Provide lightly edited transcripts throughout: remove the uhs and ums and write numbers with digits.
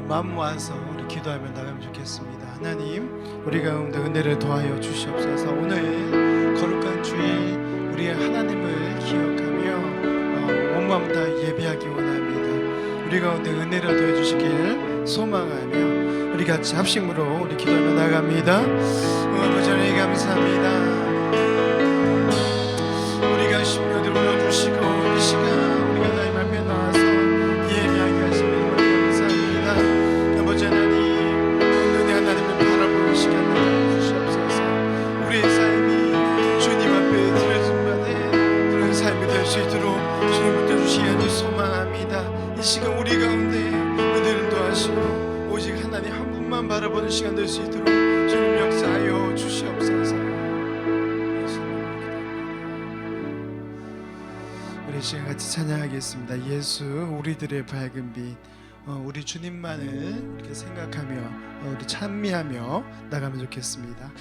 마음 모아서 우리 기도하며 나가면 좋겠습니다. 하나님, 우리 가운데 은혜를 더하여 주시옵소서. 오늘 거룩한 주일 우리 하나님을 기억하며 온 마음 다 예배하기 원합니다. 우리 가운데 은혜를 더해 주시길 소망하며 우리 같이 합심으로 우리 기도하며 나갑니다. 아버지 하나님 감사합니다. 우리가 심령을 불러주시고 이 시간 우리가 하나님 앞에 나와서 예배하게 하시면 감사합니다. 아버지 하나님, 오늘 하나님을 바라보는 시간 주시옵소서. 우리의 삶이 주님 앞에 드려진 바에 그런 삶이 될 수 있도록 주님부터 주시기를 소망합니다. 이 시간 우리 가운데 은혜를 더하시고 오직 하나님 한 분만 바라보는 시간 될 수 있도록 주님 역사하여 주시옵소서. 우리 시간 같이 찬양하겠습니다. 예수 우리들의 밝은 빛. 우리 주님만을 이렇게 생각하며 우리 찬미하며 나가면 좋겠습니다.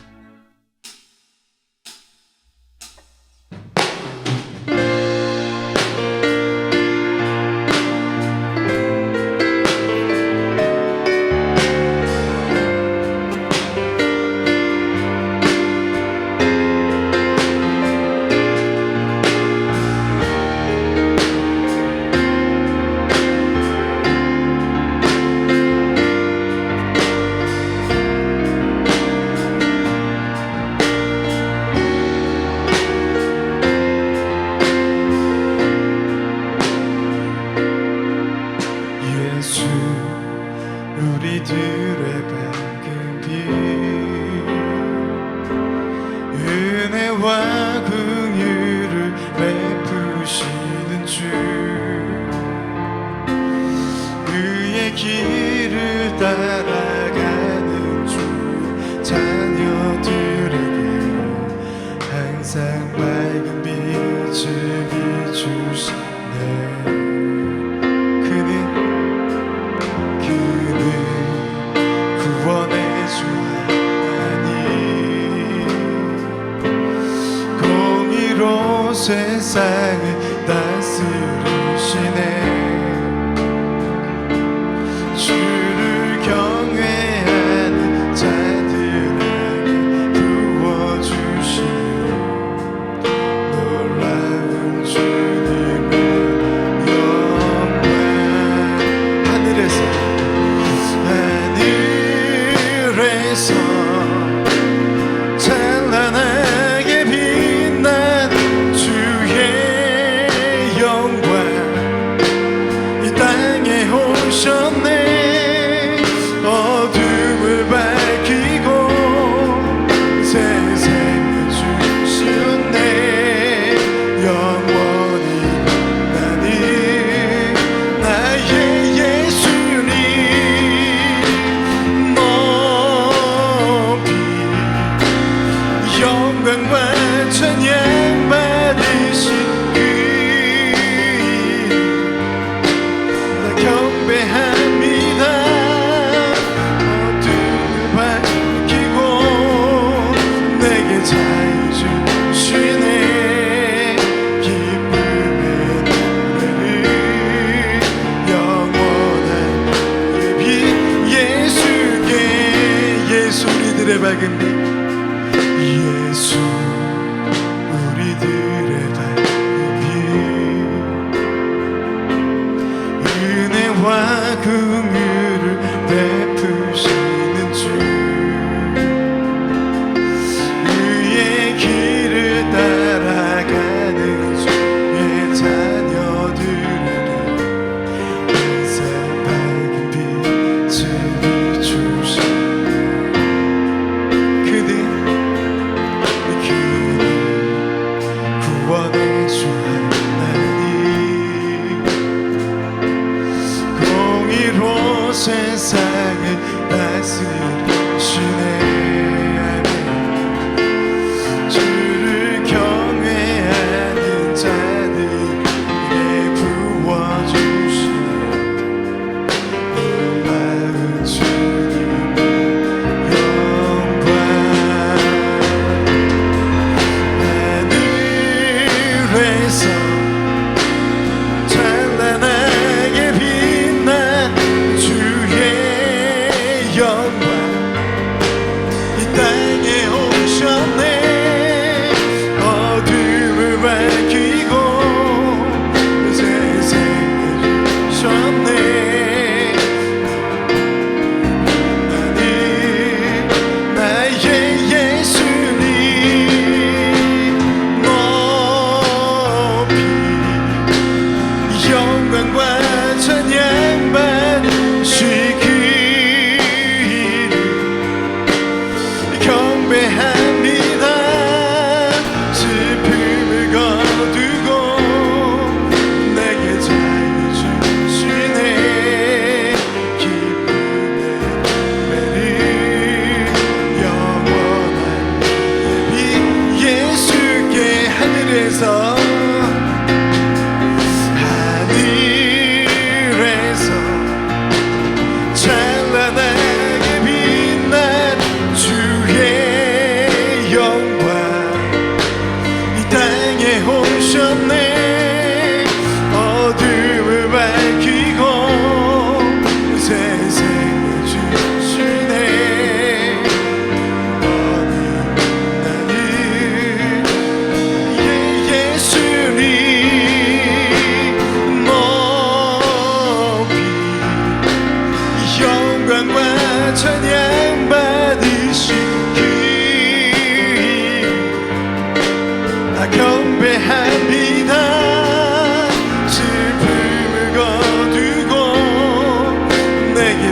우리들의 밝은 빛, 은혜와 긍휼을 베푸시는 주, 그의 길을 따라가는 주 자녀들에게 항상 밝은 빛을 비추시네. 구원의 주 하나님, 공의로 세상을 다스리시네. 주를 경외하는 자들에게 부어주시는 놀라운 주님의 영광. 하늘에서 찬란하게 빛난 주의 영광 이 땅에 오셨네. 어둠을 밝히고 새 생명 주셨네. 영원히 빛나는 나의 예수님, 영광과 찬양 받으신 그이 나 경배합니다. 어둠을 밝히고 내게 자유 주시네. 기쁨의 노래를 영원한 예비 예수께. 예수 우리들의 밝은 빛, 예수 우리들의 밝은 빛, 은혜와 긍휼을 베푸시는 주, 그의 길을 따라가는 주의 자녀들에게 항상 밝은 빛을 비추시네. 구원의 주 하나님, 공의로 세상을 다스리시네. 주를 경외하는 자들에게 부어주시네. 놀라운 주님의 영광. 하늘에서 찬란하게 빛난 주의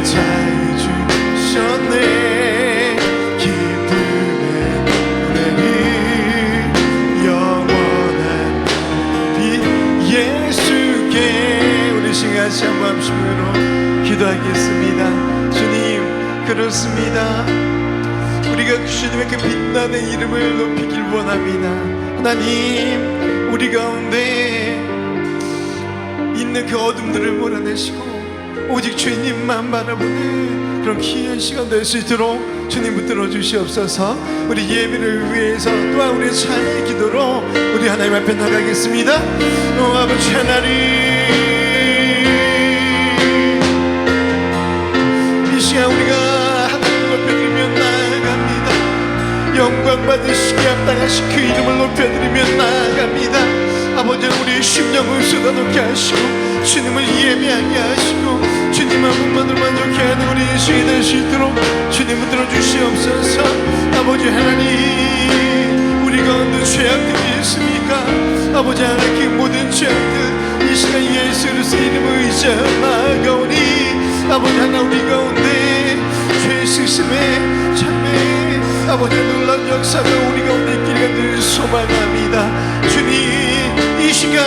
자유 주셨네. 기쁨의 노래를 영원한 빛 예수께. 우리 시간 같이 한번 함심으로 기도하겠습니다. 주님, 그렇습니다. 우리가 주님의 그 빛나는 이름을 높이길 원합니다. 하나님, 우리 가운데 있는 그 어둠들을 몰아내시고 오직 주님만 바라보는 그런 귀한 시간 될 수 있도록 주님 붙들어 주시옵소서. 우리 예배를 위해서 또한 우리의 찬양의 기도로 우리 하나님 앞에 나가겠습니다. 아버지 하나님, 이 시간 우리가 하나님을 높여드리며 나아갑니다. 영광 받으시기에 합당하신 그 이름을 높여드리며 나아갑니다. 아버지, 우리의 심령을 쏟아놓게 하시고 주님을 예배하게 하시고 주님 한 분만을 만족케 하는 우리 인생이 될 수 있도록 주님 붙들어 주시옵소서. 아버지 하나님, 우리 가운데 죄악들이 있습니까? 아버지 하나님, 그 모든 죄악들 이 시간 예수 그리스도의 이름을 의지하여 나아가오니 아버지 하나 우리 가운데 죄 스심에 참에 아버지 놀라운 역사가 우리 가운데 있기를 늘 소망합니다. 주님, 이 시간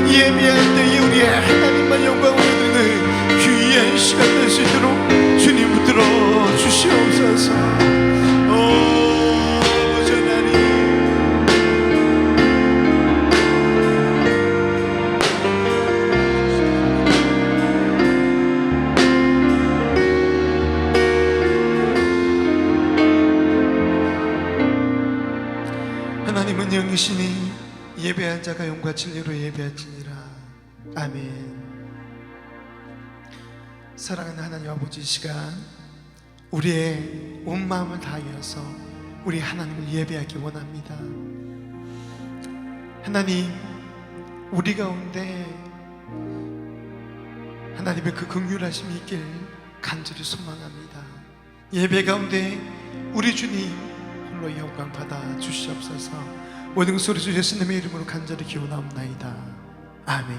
예배할 때에 우리 하나님만 영광을 드리는 귀한 시간 될 수 있도록 주님 붙들어 주시옵소서. 아버지 하나님, 하나님은 영이시니 예배한 자가 영과 진리로 예배할지니라. 아멘. 사랑하는 하나님 아버지, 이 시간 우리의 온 마음을 다하여서 우리 하나님을 예배하기 원합니다. 하나님, 우리 가운데 하나님의 그 긍휼하심이 있길 간절히 소망합니다. 예배 가운데 우리 주님 홀로 영광 받아 주시옵소서. 모든 소리 주 예수님의 이름으로 간절히 기원하옵나이다. 아멘.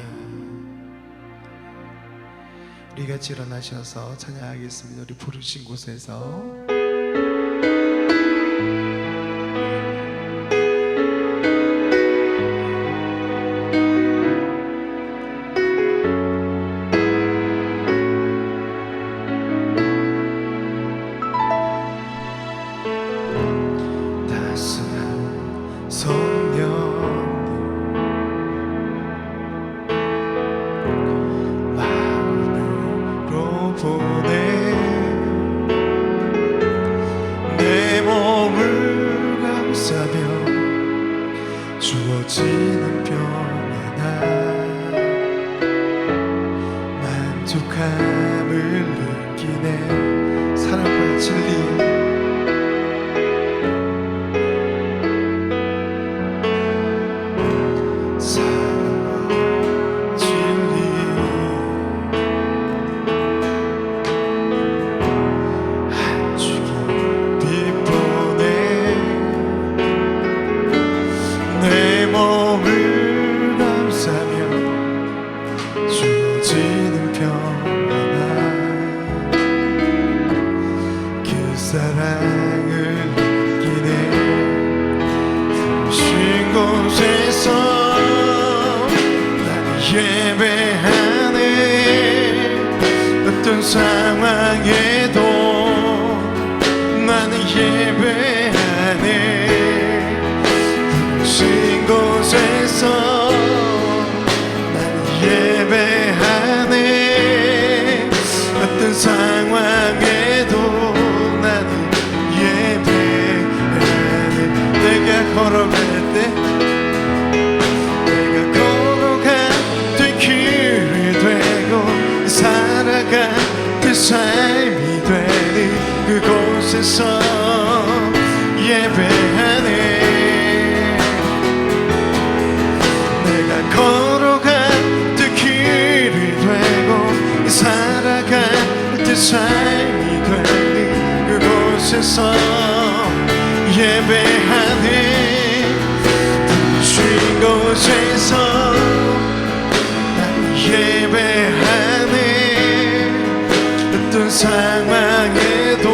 우리 같이 일어나셔서 찬양하겠습니다. 우리 부르신 곳에서 따스한 성령 보내 내 몸을 감싸며 주어지는 평안한 만족함을 느끼네. 사랑과 진리, 사랑을 느끼네. 신 곳에서 나는 예배하네. 어떤 상황에도 나는 예배하네. 신 곳에서 나는 예배하네. 어떤 상황에도 걸어갈 때 내가 걸어갈 때 길이 되고 살아갈 때 삶이 되는 그곳에서 예배하네. 내가 걸어갈 때 길이 되고 살아갈 때 삶이 되는 그곳에서 예배하네. 부르신 곳에서 난 예배하네. 어떤 상황에도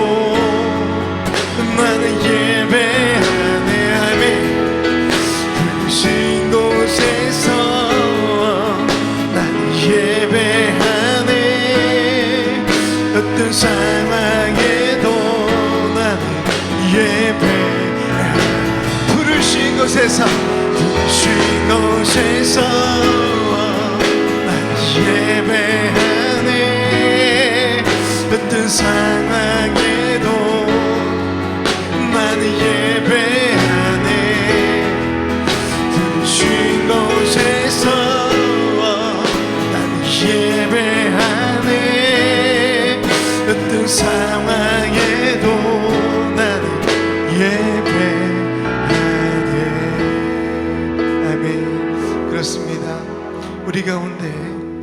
나는 예배하네. 아멘. 부르신 곳에서 나는 예배하네. 어떤 상황에도 나는 예배하네. 부르신 곳에서 나는 예배하네. 어떤 상황에도 나는 예배하네. 부르신 곳에서 나는 예배하네. 어떤 상황에도 나는 예배하네. 아멘. 그렇습니다. 우리 가운데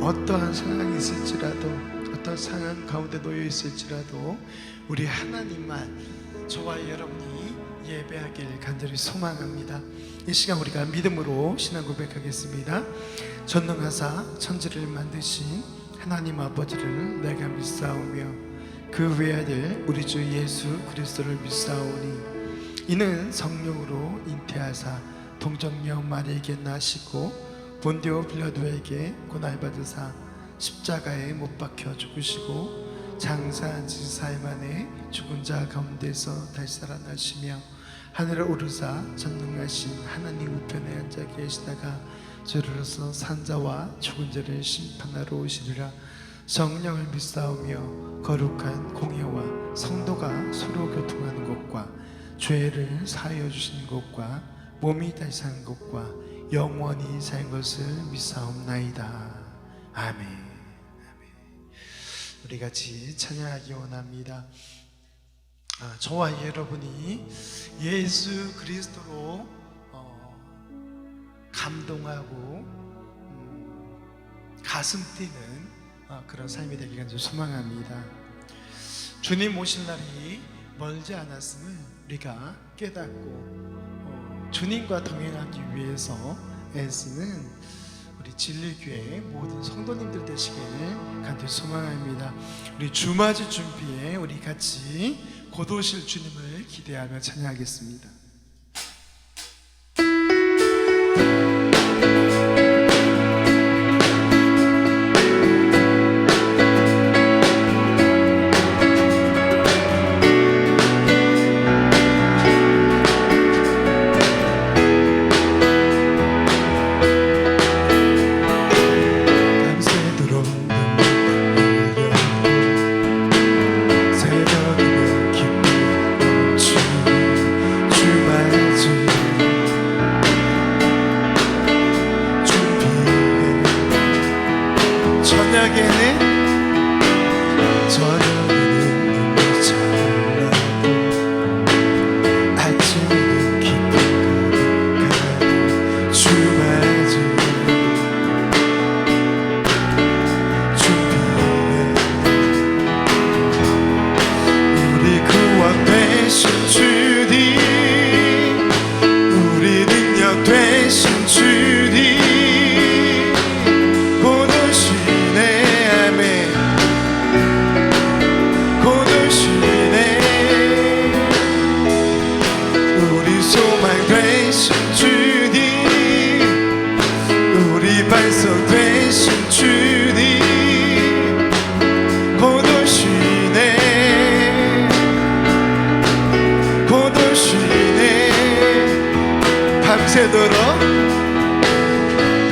어떠한 상황이 있을지라도, 어떤 상황 가운데 놓여 있을지라도 우리 하나님만, 저와 여러분이 예배하길 간절히 소망합니다. 이 시간 우리가 믿음으로 신앙 고백하겠습니다. 전능하사 천지를 만드신 하나님 아버지를 내가 믿사오며 그 외아들 우리 주 예수 그리스도를 믿사오니 이는 성령으로 잉태하사 동정녀 마리에게 나시고 본디오 빌라도에게 고난받으사 십자가에 못 박혀 죽으시고 장사한 지 4일 만에 죽은 자 가운데서 다시 살아나시며 하늘에 오르사 전능하신 하나님 우편에 앉아 계시다가 저리로서 산자와 죽은 자를 심판하러 오시리라. 성령을 믿사오며 거룩한 공회와 성도가 서로 교통하는 것과 죄를 사하여 주시는 것과 몸이 다시 사는 것과 영원히 살 것을 믿사옵나이다. 아멘. 우리 같이 찬양하기 원합니다. 저와 여러분이 예수 그리스도로 감동하고 가슴 뛰는 그런 삶이 되길 간절히 소망합니다. 주님 오실 날이 멀지 않았음을 우리가 깨닫고 주님과 동행하기 위해서 애쓰는 우리 진리교회 모든 성도님들 되시길 간절히 소망합니다. 우리 주맞이 준비에 우리 같이 곧 오실 주님을 기대하며 찬양하겠습니다.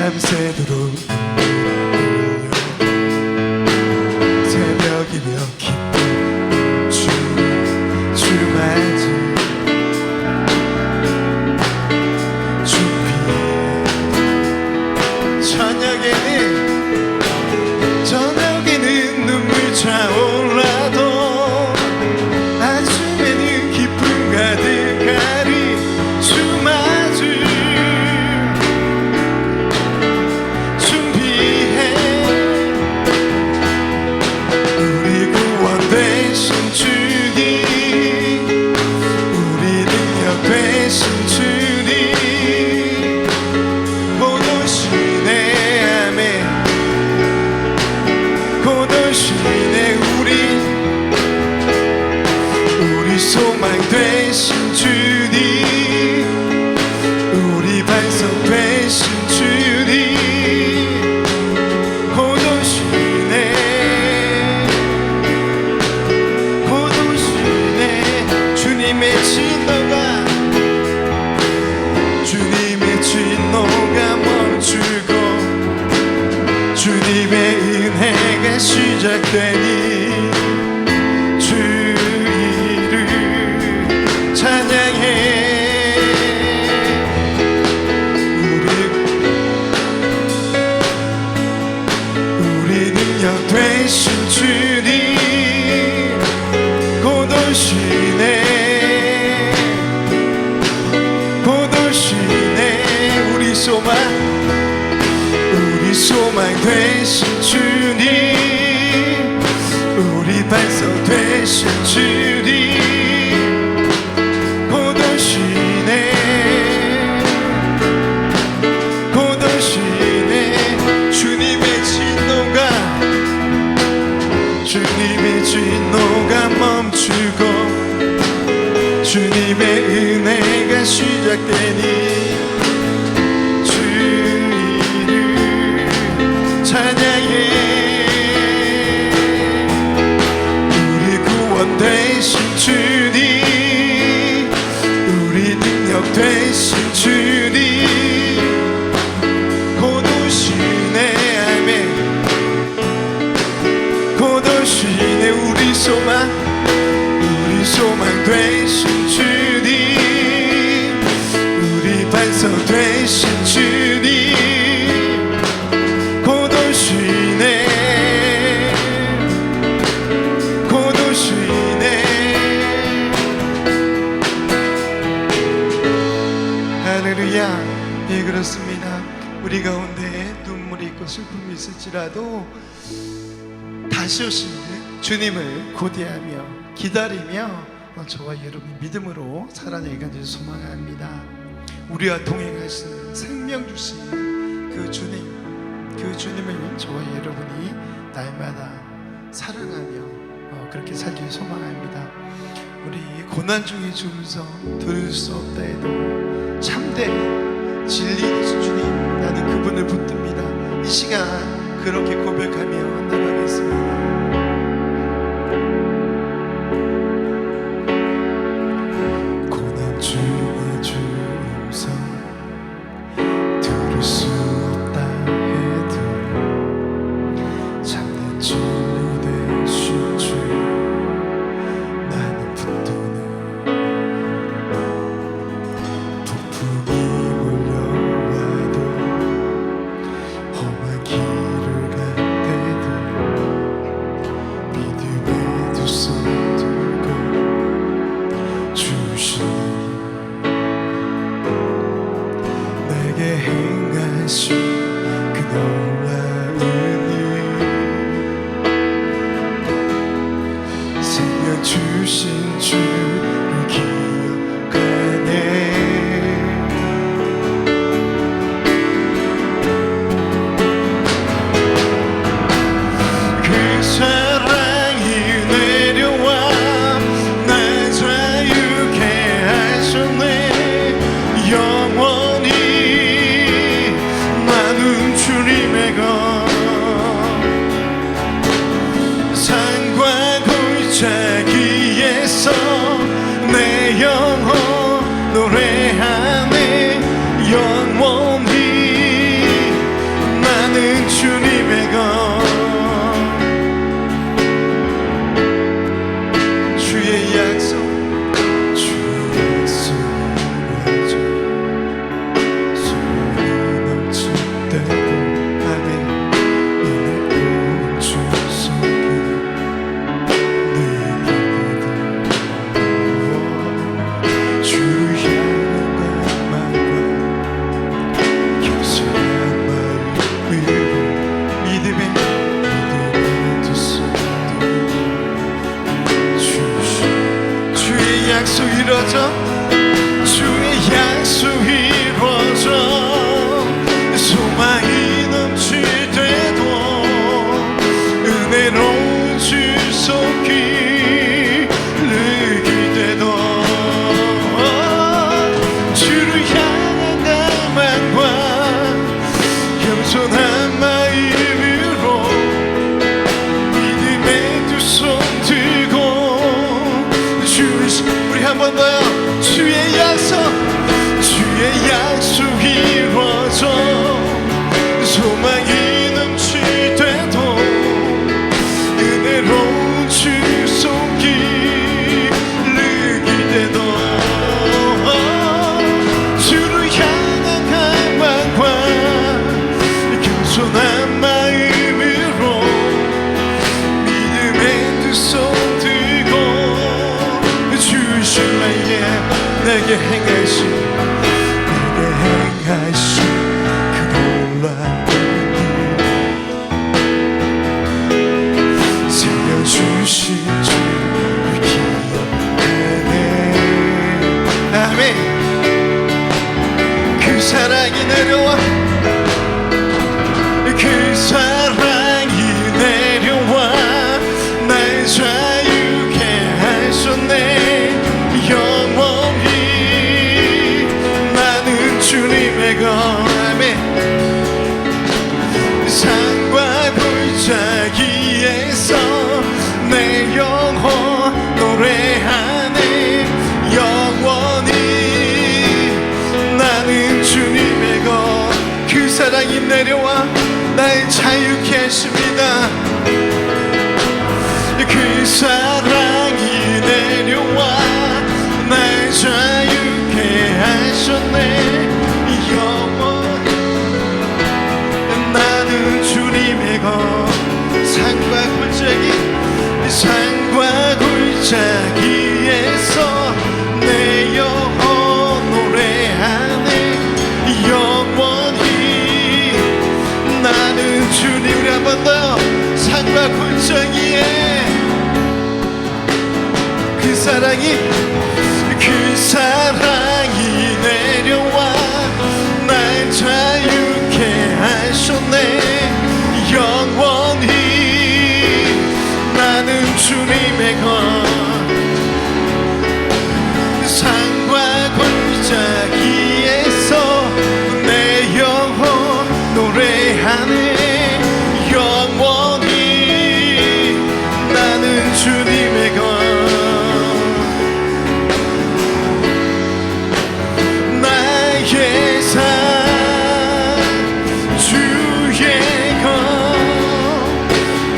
밤새도록 새벽이며 기쁜 주맞이 준비해. 저녁에는 눈물 차올라도 아침에는 기쁨 가득하리. 주맞이 소망 되신 주님, 우리 반석 되신 주님, 곧 오시네, 곧 오시네. 주님의 진노가, 주님의 진노가 멈추고 주님의 은혜가 시작되니 주 이름 찬양해. 우리 능력 되신 주님, 곧 오시네, 곧 오시네. 우리 소망, 우리 소망 되신 주님, 우리 반석 되신 주님, 곧 오시네, 곧 오시네. 주님의 진노가, 주님의 진노가 멈추고 주님의 은혜가 시작되니 찬양해. 우리 구원 되신 주님, 우리 능력 되신 주님, 곧 오시네. 아멘. 곧 오시네. 우리 소망, 우리 소망 되신 주님, 우리 반석 되신 주님, 곧 오시네, 곧 오시네. 할렐루야. 예, 그렇습니다. 우리 가운데 눈물이 있고 슬픔이 있을지라도 다시 오시는 주님을 고대하며 기다리며 저와 여러분이 믿음으로 살아내기를 소망합니다. 우리와 동행하시는 생명 주신 그 주님, 그 주님을 저와 여러분이 날마다 사랑하며 그렇게 살길 소망합니다. 우리 고난 중에 주면서 들을 수 없다 해도 참된 진리이신 주님, 나는 그분을 붙듭니다. 이 시간 그렇게 고백하며 나가겠습니다. 고난 중에 주 음성 들을 수 없다 해도 참된 진리 되신 주, 나는 붙드네. 폭풍이 몰려와도 험한 길을 갈 때도 믿음의 두 손 들고 주시니 내게 행하신 그 놀라운 일, 생명 주신 주를 기억하네. 그 사랑이 내려와 날 자유케 하셨네. 영원히 나는 주님의 것, 산과 골짜기에서 내 영혼 노래하네. 영원히 나는 주님의 것, 주의 약속, 주의 약속 이루어져 소망이 넘칠 때도. 아멘. 은혜 온 주 속에 늘 기쁘고 주를 향한 갈망과 겸손한 마음으로 믿음의 두 손 들고 주의 약속 이루어져, 주의 약속 이루어져 소망이 넘칠 때도 은혜로운 주 속히 늘 기대도 손 들고 주신 나에게 내게 행하신 그 놀라운 일 살려주신 주를 기억하네. 아멘. 그 사랑이 내려와 그 사랑이 내려와 날 자유케 하셨네. 영원히 나는 주님의 것. 아멘. 산과 골짜기에서 내 영혼 노래하네. 영원히 나는 주님의 것. 그 사랑이 내려와 날 자유케 하십니다. 그 사랑이 내려와 날 자유케 하셨네. 영원히 나는 주님의 것. 산과 골짜기에서 내 영혼 노래하네. 영원히 나는 주님. 우리 한 번 더. 산과 골짜기에 그 사랑이 내려와 날 자유케 하셨네. 영원히 나는 주님의 것. 산과 골짜기에서 내 영혼 노래하네. 영원히 나는 주님의 것. 나의 삶 주의 것.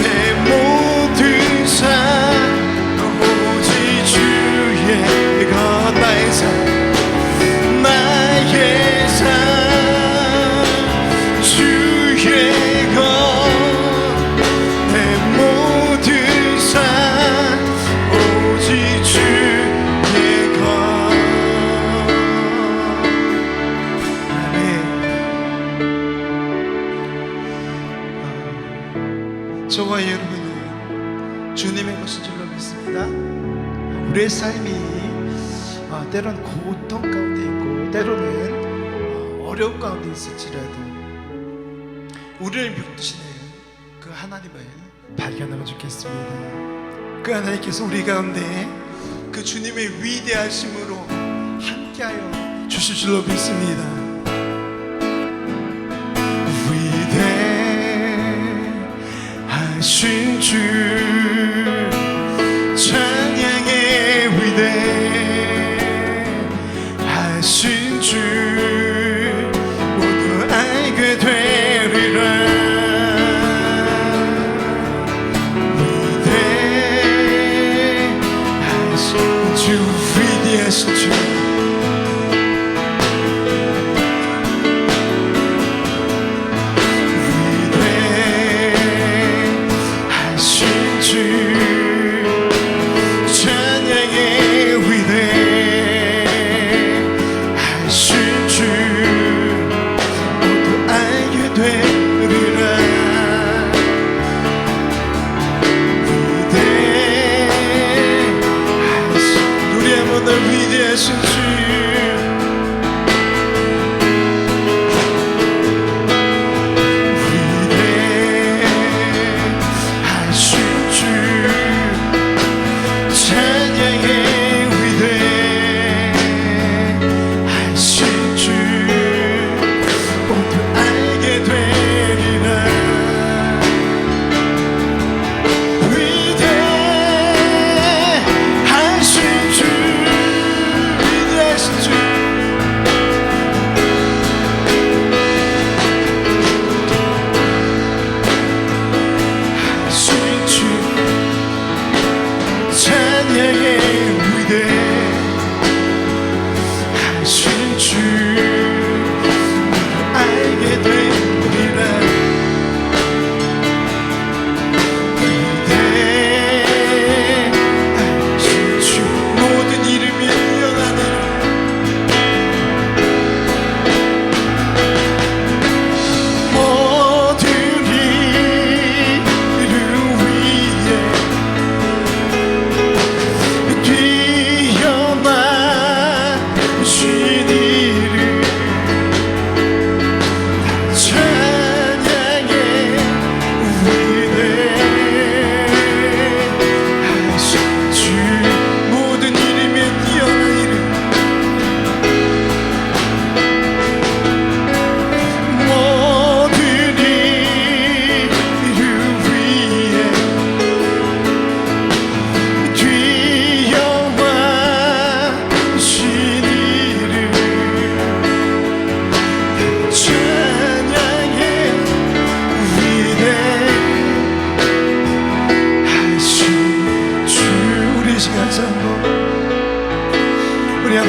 내 모든 삶 오직 주의 것. 나의 삶 주의 것. 내 모든 삶 오직 주의 것. 아멘. 저와 여러분은 주님의 것인 줄로 믿습니다. 우리의 삶이 때로는 고통 가운데 있고 때로는 어려움 가운데 있을지라도 우리를 믿으시는 그 하나님을 발견하면 좋겠습니다. 그 하나님께서 우리 가운데 그 주님의 위대하심으로 함께하여 주실 줄로 믿습니다. 위대하신 주 찬양의 위대하신 주 모두 알게 되리라. 위대하신 주 위대하신 주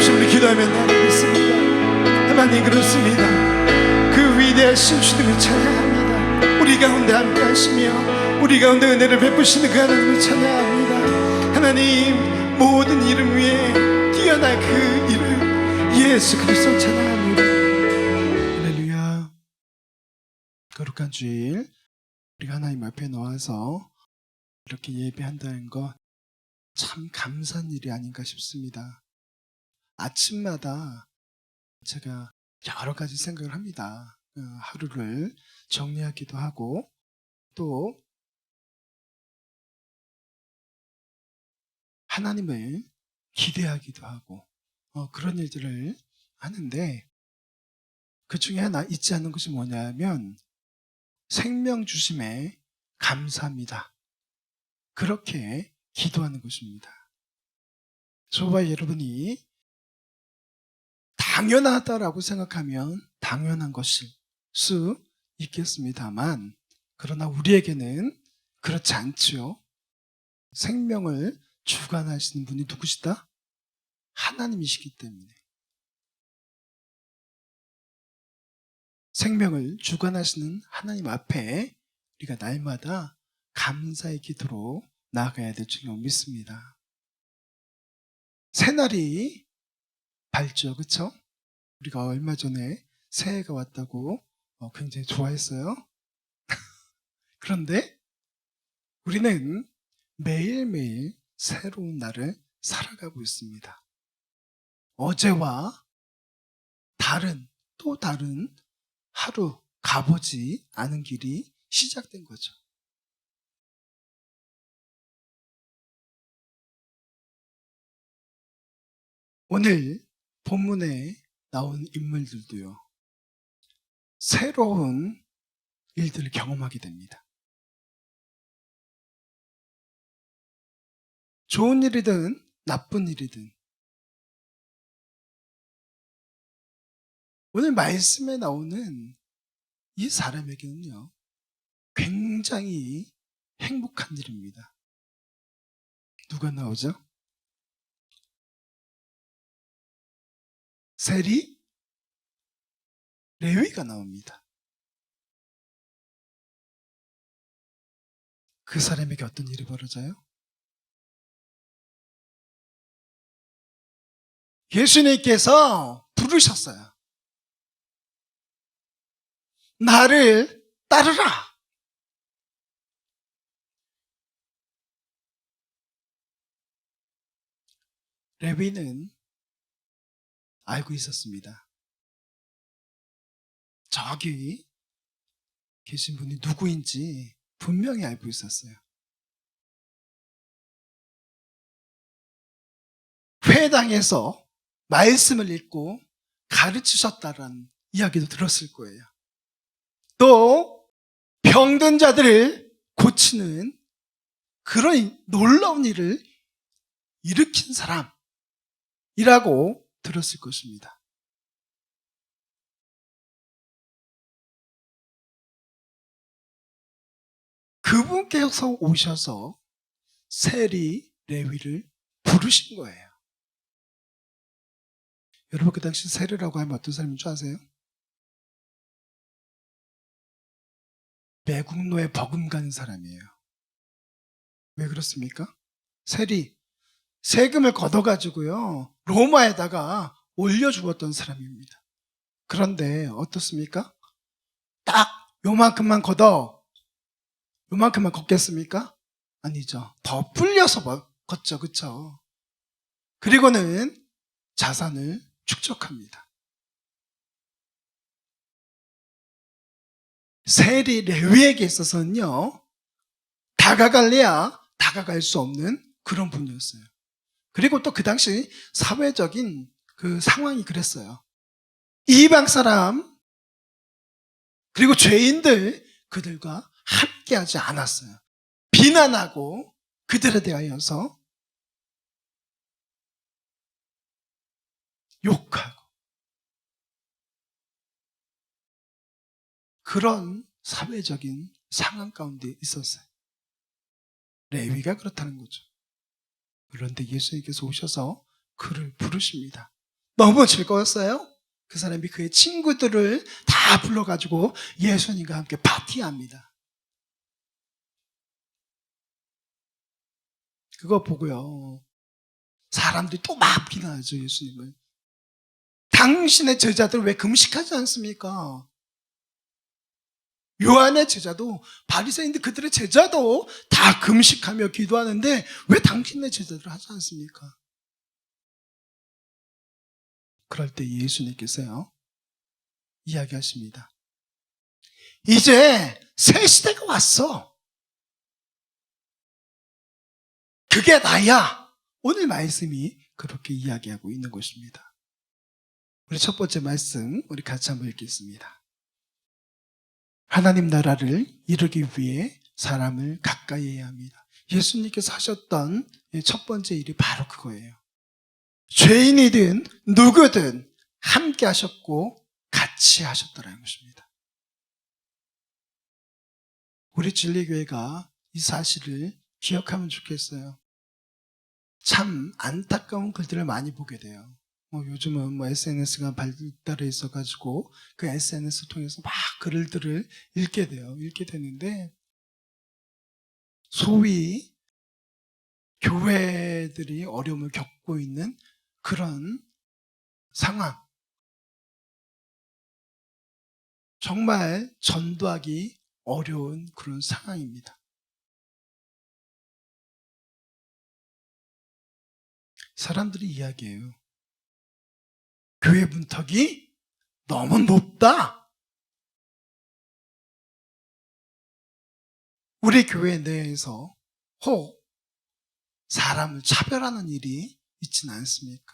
없이 우리 기도하면 나가겠습니다. 하나님 그렇습니다. 그 위대하신 주님을 찬양합니다. 우리 가운데 함께 하시며 우리 가운데 은혜를 베푸시는 그 하나님을 찬양합니다. 하나님 모든 이름 위에 뛰어난 그 이름 예수 그리스도 찬양합니다. 할렐루야. 거룩한 주일 우리가 하나님 앞에 나와서 이렇게 예배한다는 것 참 감사한 일이 아닌가 싶습니다. 아침마다 제가 여러 가지 생각을 합니다. 하루를 정리하기도 하고 또 하나님을 기대하기도 하고 그런 일들을 하는데 그 중에 하나 잊지 않는 것이 뭐냐면 생명 주심에 감사합니다. 그렇게 기도하는 것입니다. 저와 여러분이 당연하다라고 생각하면 당연한 것일 수 있겠습니다만 그러나 우리에게는 그렇지 않지요. 생명을 주관하시는 분이 누구시다? 하나님이시기 때문에 생명을 주관하시는 하나님 앞에 우리가 날마다 감사의 기도로 나아가야 될 줄로 믿습니다. 새날이 밝죠, 그렇죠? 우리가 얼마 전에 새해가 왔다고 굉장히 좋아했어요. 그런데 우리는 매일매일 새로운 날을 살아가고 있습니다. 어제와 또 다른 하루 가보지 않은 길이 시작된 거죠. 오늘 본문에 나온 인물들도요, 새로운 일들을 경험하게 됩니다. 좋은 일이든 나쁜 일이든 오늘 말씀에 나오는 이 사람에게는요, 굉장히 행복한 일입니다. 누가 나오죠? 세리 레위가 나옵니다. 그 사람에게 어떤 일이 벌어져요? 예수님께서 부르셨어요. 나를 따르라. 레위는 알고 있었습니다. 저기 계신 분이 누구인지 분명히 알고 있었어요. 회당에서 말씀을 읽고 가르치셨다라는 이야기도 들었을 거예요. 또 병든 자들을 고치는 그런 놀라운 일을 일으킨 사람이라고 들었을 것입니다. 그분께서 오셔서 세리 레위를 부르신 거예요. 여러분 그 당시 세리라고 하면 어떤 사람인 줄 아세요? 매국노에 버금가는 사람이에요. 왜 그렇습니까? 세리, 세금을 걷어가지고요 로마에다가 올려주었던 사람입니다. 그런데 어떻습니까? 딱 요만큼만 요만큼만 걷겠습니까? 아니죠. 더 불려서 걷죠, 그쵸? 그리고는 자산을 축적합니다. 세리 레위에게 있어서는요, 다가갈래야 다가갈 수 없는 그런 분이었어요. 그리고 또 그 당시 사회적인 그 상황이 그랬어요. 이방 사람 그리고 죄인들 그들과 함께하지 않았어요. 비난하고 그들에 대하여서 욕하고 그런 사회적인 상황 가운데 있었어요. 레위가 그렇다는 거죠. 그런데 예수님께서 오셔서 그를 부르십니다. 너무 즐거웠어요. 그 사람이 그의 친구들을 다 불러가지고 예수님과 함께 파티합니다. 그거 보고요, 사람들이 또 막 비난하죠, 예수님을. 당신의 제자들 왜 금식하지 않습니까? 요한의 제자도, 바리새인들 그들의 제자도 다 금식하며 기도하는데 왜 당신의 제자들 하지 않습니까? 그럴 때 예수님께서요, 이야기하십니다. 이제 새 시대가 왔어. 그게 나야. 오늘 말씀이 그렇게 이야기하고 있는 것입니다. 우리 첫 번째 말씀, 우리 같이 한번 읽겠습니다. 하나님 나라를 이루기 위해 사람을 가까이 해야 합니다. 예수님께서 하셨던 첫 번째 일이 바로 그거예요. 죄인이든 누구든 함께 하셨고 같이 하셨더라는 것입니다. 우리 진리교회가 이 사실을 기억하면 좋겠어요. 참 안타까운 글들을 많이 보게 돼요. 요즘은 SNS가 발달해 있어가지고 그 SNS 통해서 막 글들을 읽게 되는데, 소위 교회들이 어려움을 겪고 있는 그런 상황, 정말 전도하기 어려운 그런 상황입니다. 사람들이 이야기해요. 교회 문턱이 너무 높다. 우리 교회 내에서 혹 사람을 차별하는 일이 있지는 않습니까?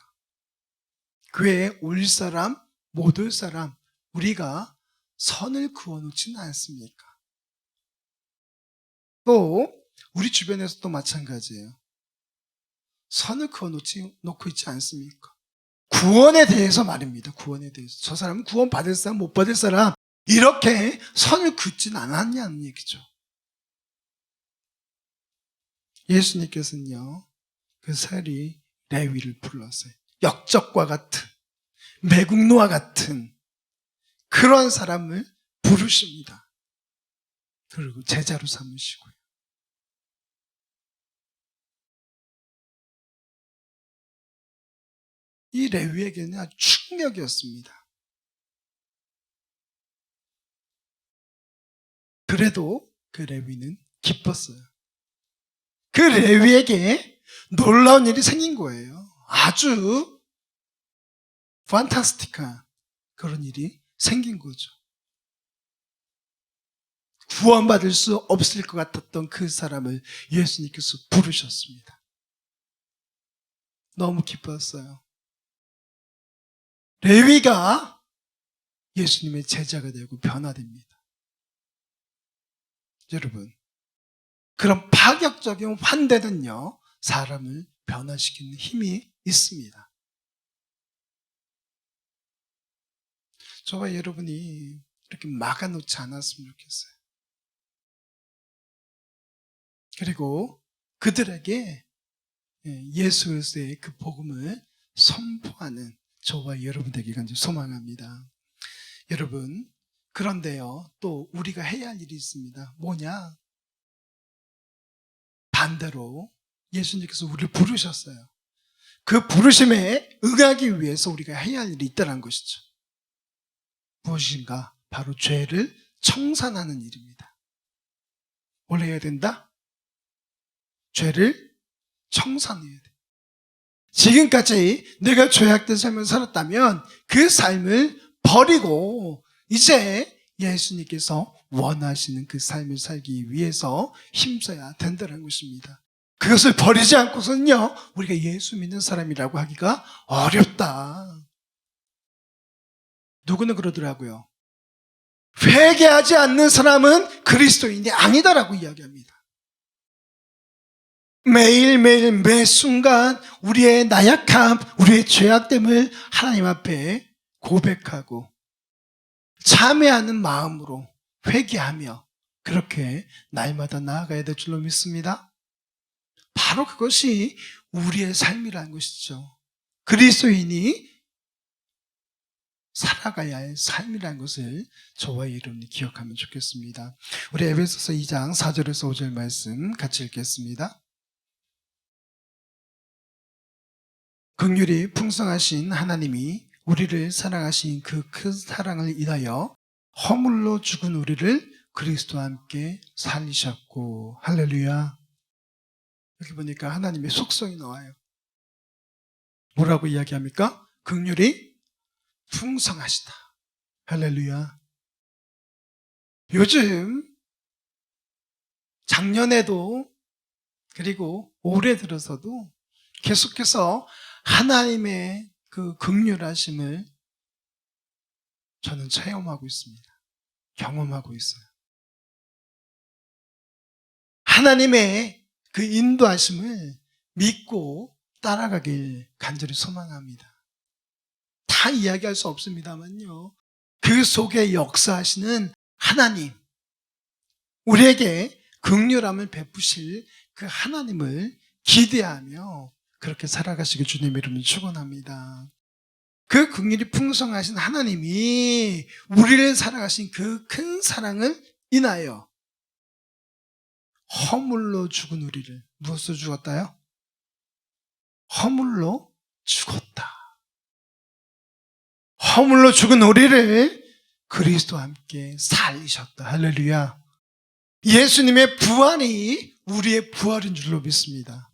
교회에 올 사람, 못 올 사람, 우리가 선을 그어놓지는 않습니까? 또 우리 주변에서도 마찬가지예요. 선을 그어놓고 있지 않습니까? 구원에 대해서 말입니다. 구원에 대해서. 저 사람은 구원 받을 사람, 못 받을 사람, 이렇게 선을 긋진 않았냐는 얘기죠. 예수님께서는요, 그 세리 레위를 불렀어요. 역적과 같은, 매국노와 같은 그런 사람을 부르십니다. 그리고 제자로 삼으시고요. 이 레위에게는 아주 충격이었습니다. 그래도 그 레위는 기뻤어요. 그 레위에게 놀라운 일이 생긴 거예요. 아주 판타스틱한 그런 일이 생긴 거죠. 구원받을 수 없을 것 같았던 그 사람을 예수님께서 부르셨습니다. 너무 기뻤어요. 레위가 예수님의 제자가 되고 변화됩니다. 여러분, 그런 파격적인 환대는요, 사람을 변화시키는 힘이 있습니다. 저와 여러분이 이렇게 막아놓지 않았으면 좋겠어요. 그리고 그들에게 예수 그리스도의 그 복음을 선포하는 저와 여러분 되기를 소망합니다. 여러분, 그런데요, 또 우리가 해야 할 일이 있습니다. 뭐냐? 반대로 예수님께서 우리를 부르셨어요. 그 부르심에 응하기 위해서 우리가 해야 할 일이 있다는 것이죠. 무엇인가? 바로 죄를 청산하는 일입니다. 뭘 해야 된다? 죄를 청산해야 돼. 지금까지 내가 죄악된 삶을 살았다면 그 삶을 버리고 이제 예수님께서 원하시는 그 삶을 살기 위해서 힘써야 된다는 것입니다. 그것을 버리지 않고서는요, 우리가 예수 믿는 사람이라고 하기가 어렵다. 누구는 그러더라고요. 회개하지 않는 사람은 그리스도인이 아니다라고 이야기합니다. 매일매일 매 순간 우리의 나약함, 우리의 죄악됨을 하나님 앞에 고백하고 참회하는 마음으로 회개하며 그렇게 날마다 나아가야 될 줄로 믿습니다. 바로 그것이 우리의 삶이라는 것이죠. 그리스도인이 살아가야 할 삶이라는 것을 저와 여러분이 기억하면 좋겠습니다. 우리 에베소서 2장 4절에서 5절 말씀 같이 읽겠습니다. 긍휼이 풍성하신 하나님이 우리를 사랑하신 그 큰 사랑을 인하여 허물로 죽은 우리를 그리스도와 함께 살리셨고, 할렐루야. 여기 보니까 하나님의 속성이 나와요. 뭐라고 이야기합니까? 긍휼이 풍성하시다. 할렐루야. 요즘 작년에도 그리고 올해 들어서도 계속해서 하나님의 그 긍휼하심을 저는 체험하고 있습니다. 경험하고 있어요. 하나님의 그 인도하심을 믿고 따라가길 간절히 소망합니다. 다 이야기할 수 없습니다만요. 그 속에 역사하시는 하나님, 우리에게 긍휼함을 베푸실 그 하나님을 기대하며 그렇게 살아가시길 주님의 이름으로 축원합니다. 그 긍휼이 풍성하신 하나님이 우리를 사랑하신 그 큰 사랑을 인하여 허물로 죽은 우리를, 무엇으로 죽었다요? 허물로 죽었다. 허물로 죽은 우리를 그리스도와 함께 살리셨다. 할렐루야. 예수님의 부활이 우리의 부활인 줄로 믿습니다.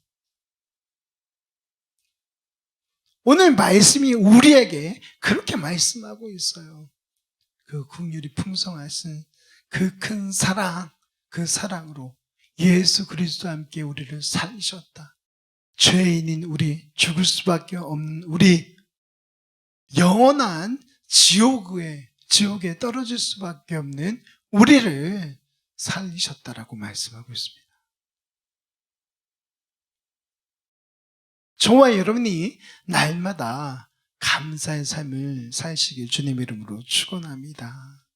오늘 말씀이 우리에게 그렇게 말씀하고 있어요. 그 긍휼이 풍성하신 그 큰 사랑, 그 사랑으로 예수 그리스도와 함께 우리를 살리셨다. 죄인인 우리, 죽을 수밖에 없는 우리, 영원한 지옥에 떨어질 수밖에 없는 우리를 살리셨다라고 말씀하고 있습니다. 저와 여러분이 날마다 감사의 삶을 사시길 주님의 이름으로 축원합니다.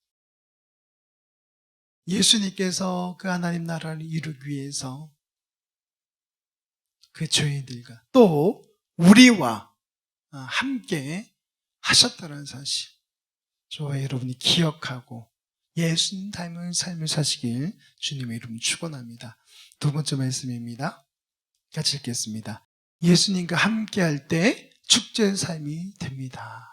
예수님께서 그 하나님 나라를 이루기 위해서 그 죄인들과 또 우리와 함께 하셨다는 사실, 저와 여러분이 기억하고 예수님 닮은 삶을 사시길 주님의 이름으로 축원합니다. 두 번째 말씀입니다. 같이 읽겠습니다. 예수님과 함께할 때 축제의 삶이 됩니다.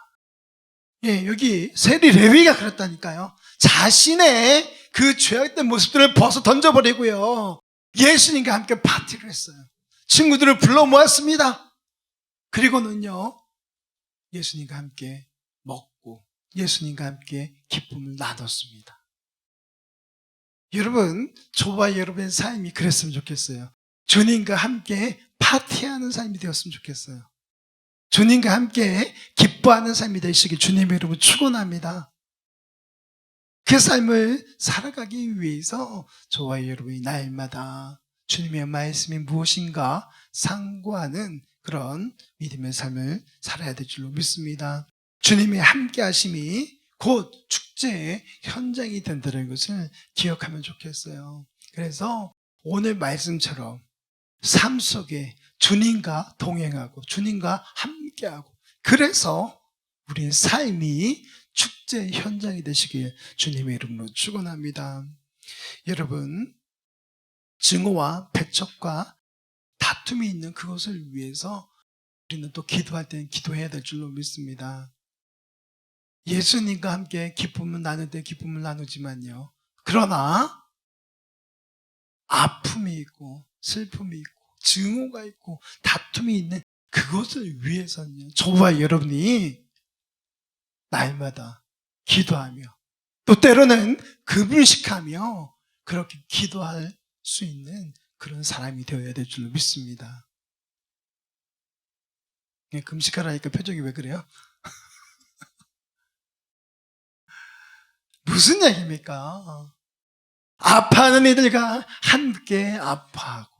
여기 세리 레위가 그랬다니까요. 자신의 그 죄악된 모습들을 벗어 던져버리고요, 예수님과 함께 파티를 했어요. 친구들을 불러 모았습니다. 그리고는요, 예수님과 함께 먹고 예수님과 함께 기쁨을 나눴습니다. 여러분, 저와 여러분의 삶이 그랬으면 좋겠어요. 주님과 함께 파티하는 삶이 되었으면 좋겠어요. 주님과 함께 기뻐하는 삶이 되시길 주님의 이름으로 축원합니다. 그 삶을 살아가기 위해서 저와 여러분이 날마다 주님의 말씀이 무엇인가 상고하는 그런 믿음의 삶을 살아야 될 줄로 믿습니다. 주님의 함께 하심이 곧 축제의 현장이 된다는 것을 기억하면 좋겠어요. 그래서 오늘 말씀처럼 삶 속에 주님과 동행하고 주님과 함께하고, 그래서 우리의 삶이 축제 현장이 되시길 주님의 이름으로 축원합니다. 여러분, 증오와 배척과 다툼이 있는 그것을 위해서 우리는 또 기도할 때는 기도해야 될 줄로 믿습니다. 예수님과 함께 기쁨을 나눌 때 기쁨을 나누지만요, 그러나 아픔이 있고 슬픔이 있고 증오가 있고 다툼이 있는 그것을 위해서는요, 저와 여러분이 날마다 기도하며 또 때로는 금식하며 그렇게 기도할 수 있는 그런 사람이 되어야 될 줄로 믿습니다. 금식하라니까 표정이 왜 그래요? 무슨 얘기입니까? 아파하는 이들과 함께 아파하고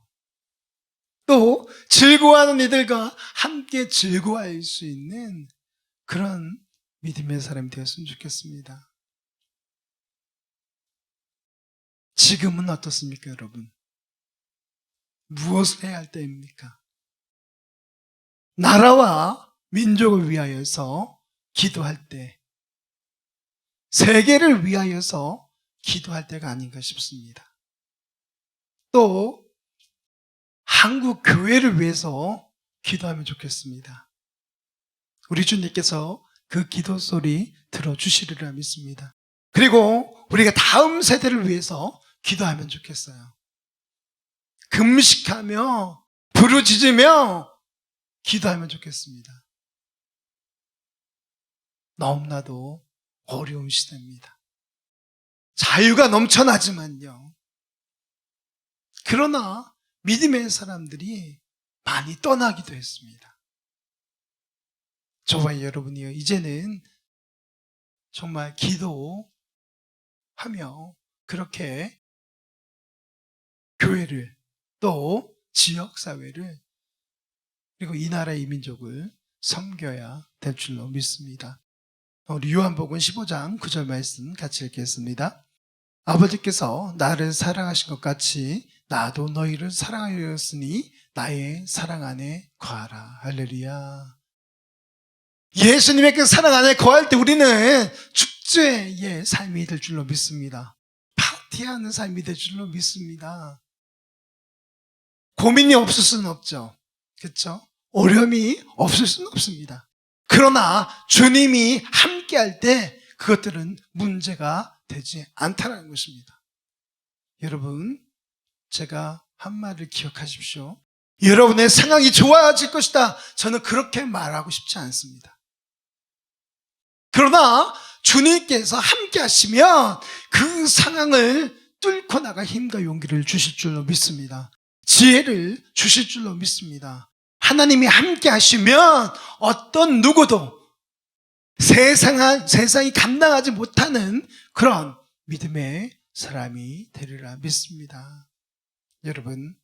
또 즐거워하는 이들과 함께 즐거워할 수 있는 그런 믿음의 사람이 되었으면 좋겠습니다. 지금은 어떻습니까, 여러분? 무엇을 해야 할 때입니까? 나라와 민족을 위하여서 기도할 때 세계를 위하여서 기도할 때가 아닌가 싶습니다. 또 한국 교회를 위해서 기도하면 좋겠습니다. 우리 주님께서 그 기도 소리 들어주시리라 믿습니다. 그리고 우리가 다음 세대를 위해서 기도하면 좋겠어요. 금식하며 부르짖으며 기도하면 좋겠습니다. 너무나도 어려운 시대입니다. 자유가 넘쳐나지만요. 그러나 믿음의 사람들이 많이 떠나기도 했습니다. 저와 여러분이요, 이제는 정말 기도하며 그렇게 교회를 또 지역사회를 그리고 이 나라 이 민족을 섬겨야 될 줄로 믿습니다. 우리 요한복음 15장 9절 말씀 같이 읽겠습니다. 아버지께서 나를 사랑하신 것 같이 나도 너희를 사랑하였으니 나의 사랑 안에 거하라. 할렐루야. 예수님의 그 사랑 안에 거할 때 우리는 축제의 삶이 될 줄로 믿습니다. 파티하는 삶이 될 줄로 믿습니다. 고민이 없을 수는 없죠. 그렇죠? 어려움이 없을 수는 없습니다. 그러나 주님이 함께 할 때 그것들은 문제가 되지 않다는 것입니다. 여러분, 제가 한 말을 기억하십시오. 여러분의 상황이 좋아질 것이다. 저는 그렇게 말하고 싶지 않습니다. 그러나 주님께서 함께 하시면 그 상황을 뚫고 나갈 힘과 용기를 주실 줄로 믿습니다. 지혜를 주실 줄로 믿습니다. 하나님이 함께 하시면 어떤 누구도 세상이 감당하지 못하는 그런 믿음의 사람이 되리라 믿습니다. 여러분,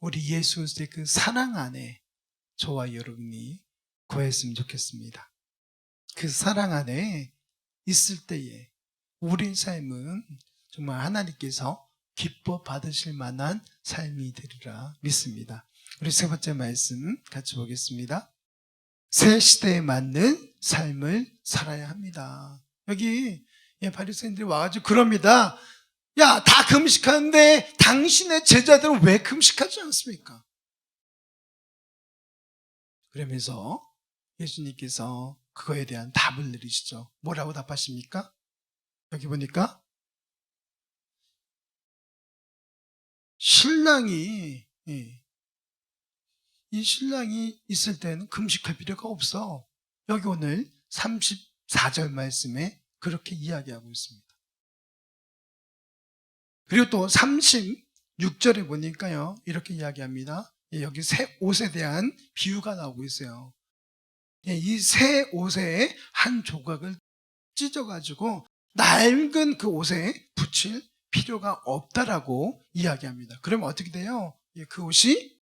우리 예수 그리스도의 그 사랑 안에 저와 여러분이 거했으면 좋겠습니다. 그 사랑 안에 있을 때에 우리 삶은 정말 하나님께서 기뻐 받으실 만한 삶이 되리라 믿습니다. 우리 세 번째 말씀 같이 보겠습니다. 새 시대에 맞는 삶을 살아야 합니다. 여기 바리새인들이 와가지고 그럽니다. 야, 다 금식하는데 당신의 제자들은 왜 금식하지 않습니까? 그러면서 예수님께서 그거에 대한 답을 내리시죠. 뭐라고 답하십니까? 여기 보니까 신랑이 이 신랑이 있을 때는 금식할 필요가 없어. 여기 오늘 34절 말씀에 그렇게 이야기하고 있습니다. 그리고 또 36절에 보니까요, 이렇게 이야기합니다. 여기 새 옷에 대한 비유가 나오고 있어요. 이 새 옷의 한 조각을 찢어가지고 낡은 그 옷에 붙일 필요가 없다라고 이야기합니다. 그러면 어떻게 돼요? 그 옷이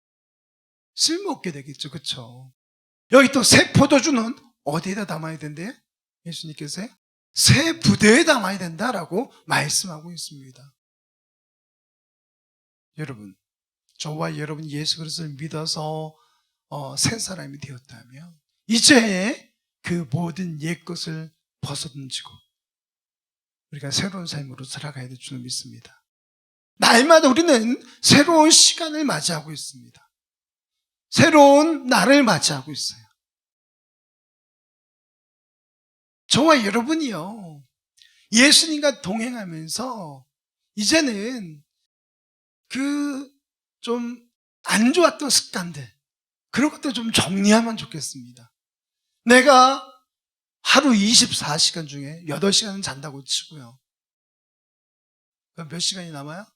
쓸모없게 되겠죠. 그렇죠? 여기 또 새 포도주는 어디에다 담아야 된대요? 예수님께서 새 부대에 담아야 된다라고 말씀하고 있습니다. 여러분, 저와 여러분 예수 그리스도를 믿어서 새 사람이 되었다면 이제 그 모든 옛것을 벗어던지고 우리가 새로운 삶으로 살아가야 될 줄 믿습니다. 날마다 우리는 새로운 시간을 맞이하고 있습니다. 새로운 날을 맞이하고 있어요. 저와 여러분이요, 예수님과 동행하면서 이제는 그 좀 안 좋았던 습관들, 그런 것들 좀 정리하면 좋겠습니다. 내가 하루 24시간 중에 8시간은 잔다고 치고요. 그럼 몇 시간이 남아요?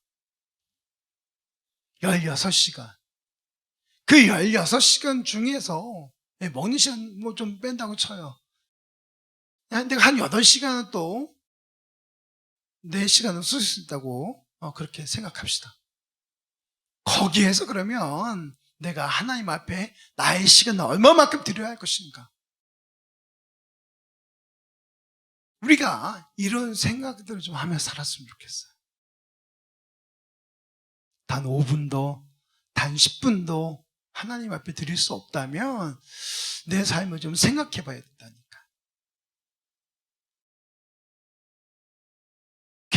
16시간. 그 16시간 중에서 먹는 시간 뭐 좀 뺀다고 쳐요. 내가 한 8시간은 또 4시간은 쓸 수 있다고 그렇게 생각합시다. 거기에서 그러면 내가 하나님 앞에 나의 시간을 얼마만큼 드려야 할 것인가? 우리가 이런 생각들을 좀 하며 살았으면 좋겠어요. 단 5분도, 단 10분도 하나님 앞에 드릴 수 없다면 내 삶을 좀 생각해 봐야 된다니까.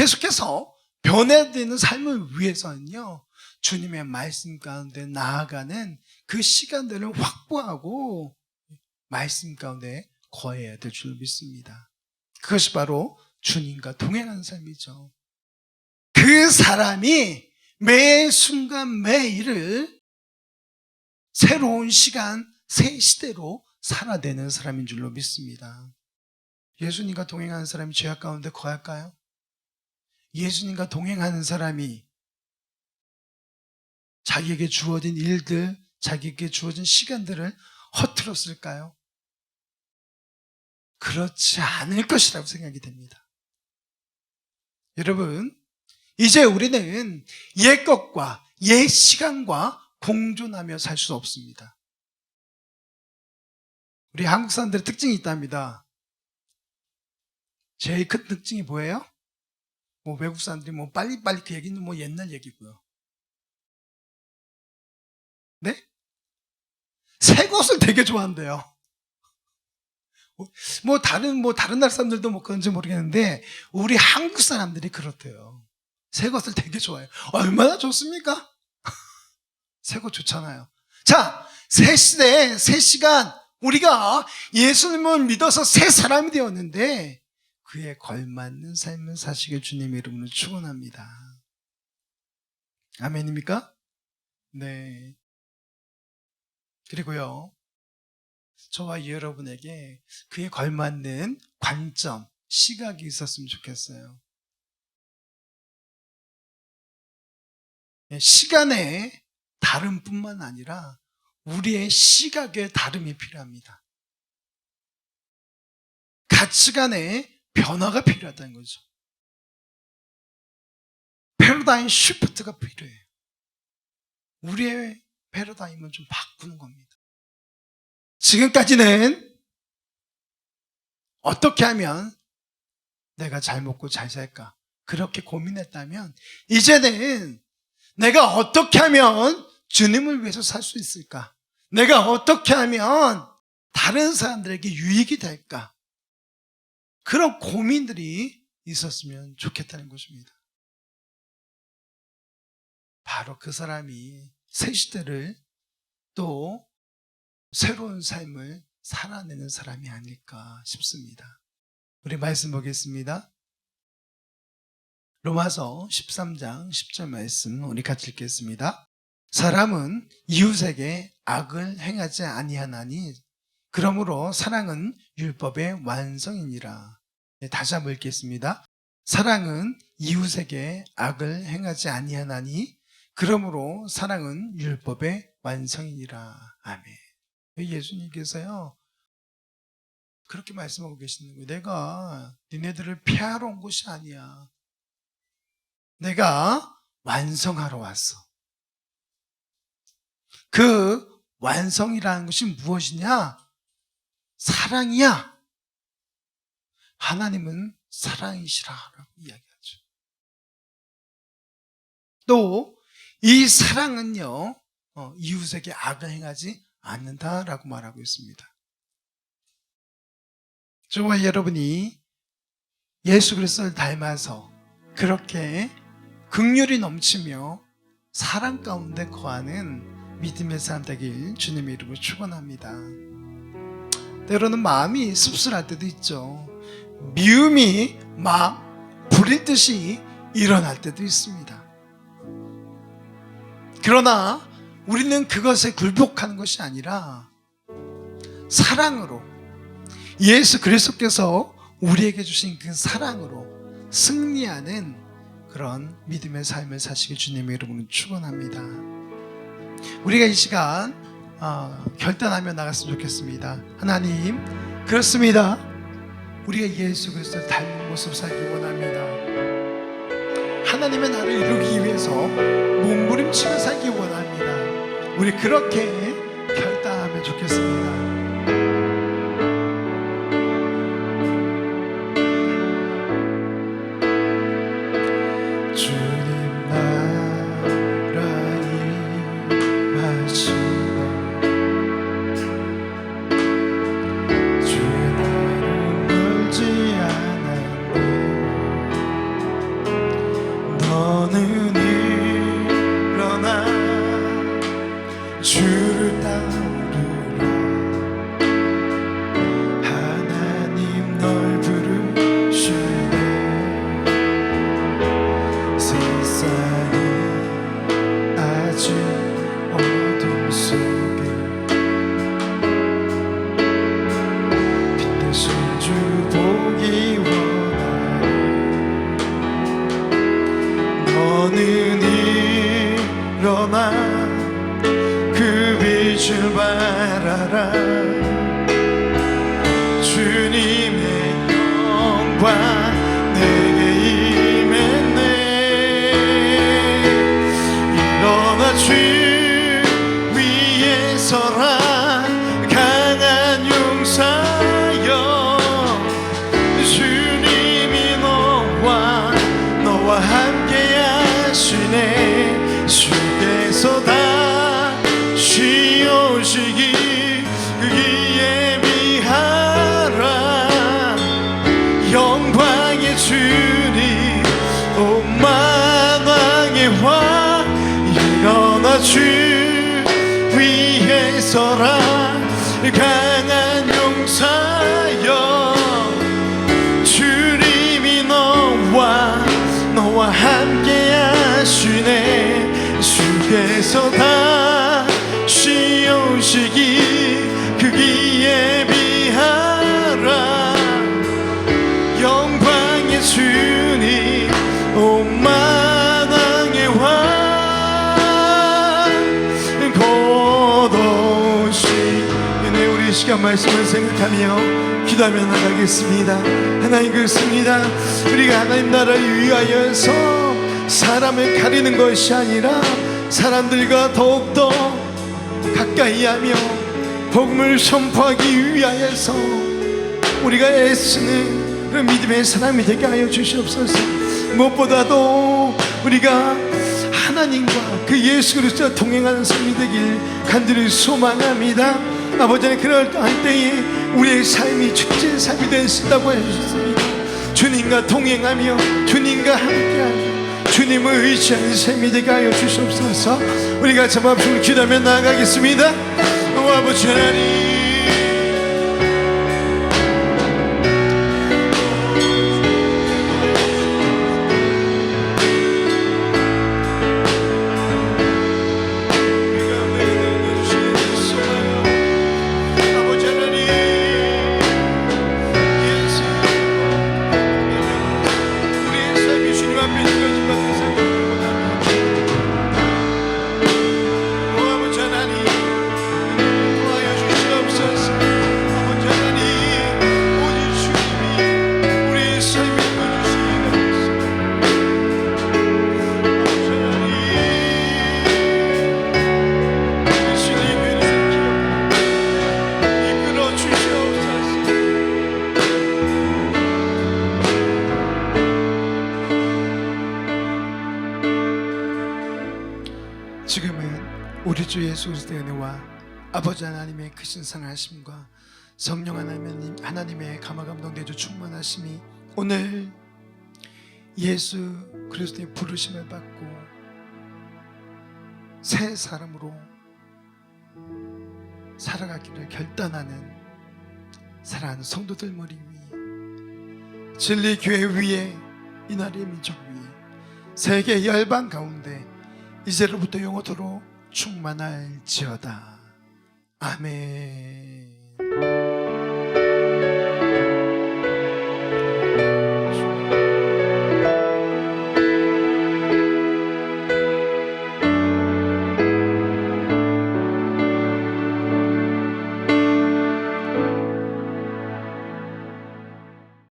계속해서 변화되는 삶을 위해서는요, 주님의 말씀 가운데 나아가는 그 시간들을 확보하고 말씀 가운데 거해야 될 줄 믿습니다. 그것이 바로 주님과 동행하는 삶이죠. 그 사람이 매 순간 매일을 새로운 시간, 새 시대로 살아내는 사람인 줄로 믿습니다. 예수님과 동행하는 사람이 죄악 가운데 거할까요? 예수님과 동행하는 사람이 자기에게 주어진 일들, 자기에게 주어진 시간들을 허투루쓸까요? 그렇지 않을 것이라고 생각이 됩니다. 여러분, 이제 우리는 옛 것과 옛 시간과 공존하며 살 수 없습니다. 우리 한국 사람들의 특징이 있답니다. 제일 큰 특징이 뭐예요? 외국 사람들이 빨리빨리 그 얘기는 옛날 얘기고요. 네? 새 것을 되게 좋아한대요. 다른 나라 사람들도 그런지 모르겠는데, 우리 한국 사람들이 그렇대요. 새 것을 되게 좋아해요. 얼마나 좋습니까? 새 것 좋잖아요. 자, 새 시대, 새 시간, 우리가 예수님을 믿어서 새 사람이 되었는데, 그에 걸맞는 삶을 사시길 주님의 이름으로 축원합니다. 아멘입니까? 네. 그리고요, 저와 여러분에게 그에 걸맞는 관점, 시각이 있었으면 좋겠어요. 시간의 다름뿐만 아니라 우리의 시각의 다름이 필요합니다. 가치관의 변화가 필요하다는 거죠. 패러다임 시프트가 필요해요. 우리의 패러다임을 좀 바꾸는 겁니다. 지금까지는 어떻게 하면 내가 잘 먹고 잘 살까? 그렇게 고민했다면, 이제는 내가 어떻게 하면 주님을 위해서 살 수 있을까? 내가 어떻게 하면 다른 사람들에게 유익이 될까? 그런 고민들이 있었으면 좋겠다는 것입니다. 바로 그 사람이 새 시대를 또 새로운 삶을 살아내는 사람이 아닐까 싶습니다. 우리 말씀 보겠습니다. 로마서 13장 10절 말씀 우리 같이 읽겠습니다. 사람은 이웃에게 악을 행하지 아니하나니 그러므로 사랑은 율법의 완성이니라. 다시 한번 읽겠습니다. 사랑은 이웃에게 악을 행하지 아니하나니 그러므로 사랑은 율법의 완성이니라. 아멘. 예수님께서요, 그렇게 말씀하고 계시는 거예요. 내가 니네들을 폐하러 온 것이 아니야. 내가 완성하러 왔어. 그 완성이라는 것이 무엇이냐? 사랑이야. 하나님은 사랑이시라라고 이야기하죠. 또 이 사랑은요, 이웃에게 악을 행하지 않는다라고 말하고 있습니다. 저와 여러분이 예수 그리스도를 닮아서 그렇게 긍휼이 넘치며 사랑 가운데 거하는 믿음의 사람 되길 주님의 이름으로 축원합니다. 때로는 마음이 씁쓸할 때도 있죠. 미움이 막 불일 듯이 일어날 때도 있습니다. 그러나 우리는 그것에 굴복하는 것이 아니라 사랑으로, 예수 그리스도께서 우리에게 주신 그 사랑으로 승리하는 그런 믿음의 삶을 사시길 주님의 이름으로 축원합니다. 우리가 이 시간 결단하며 나갔으면 좋겠습니다. 하나님, 그렇습니다. 우리가 예수 그리스도를 닮은 모습 살기 원합니다. 하나님의 나라를 이루기 위해서 몸부림치며 살기 원합니다. 우리 그렇게 결단하면 좋겠습니다. 주를 따르라. 하나님 널 부르시네. 세상이 아직 어둠 속에 빛나신 주 보기 원하네. 너는 일어나 그 빛을 바라라. 주님의 영광 내게 임했네. 일어나 주 위에 서라. 강한 용사여. 주님이 너와 함께 하시네. 주께서 다시 오시기 예비하라. 영광의 주님 온 만왕의 왕. 일어나 주 위에 서라. 강한 용사여. 주님이 너와 함께 하시네. 주께서 다시 오시기 예비하라. 영광의 주님 온 만왕의 왕. 곧 오시네. 우리 시간 말씀을 생각하며 기도하며 나가겠습니다. 하나님 그렇습니다. 우리가 하나님 나라를 위하여서 사람을 가리는 것이 아니라 사람들과 더욱더 가까이 하며 복음을 선포하기 위하여서 우리가 애쓰는 그런 믿음의 사람이 되게 하여 주시옵소서. 무엇보다도 우리가 하나님과 그 예수 그리스도와 동행하는 삶이 되길 간절히 소망합니다. 아버지 하나님, 그럴 때에 우리의 삶이 축제의 삶이 될 수 있다고 해주셨습니다. 주님과 동행하며 주님과 함께하며 주님을 의지하는 삶이 되게 하여 주시옵소서. 우리가 잡아주고 기도하며 나아가겠습니다. 아버지 하나님, 지금은 우리 주 예수 그리스도의 은혜와 아버지 하나님의 크신 사랑하심과 성령 하나님의 감화감동 내주 충만하심이 오늘 예수 그리스도의 부르심을 받고 새 사람으로 살아가기를 결단하는 사랑하는 성도들 머리 위에, 진리교회 위에, 이 나라의 민족 위에, 세계 열방 가운데 이제로부터 영원토록 충만할지어다. 아멘.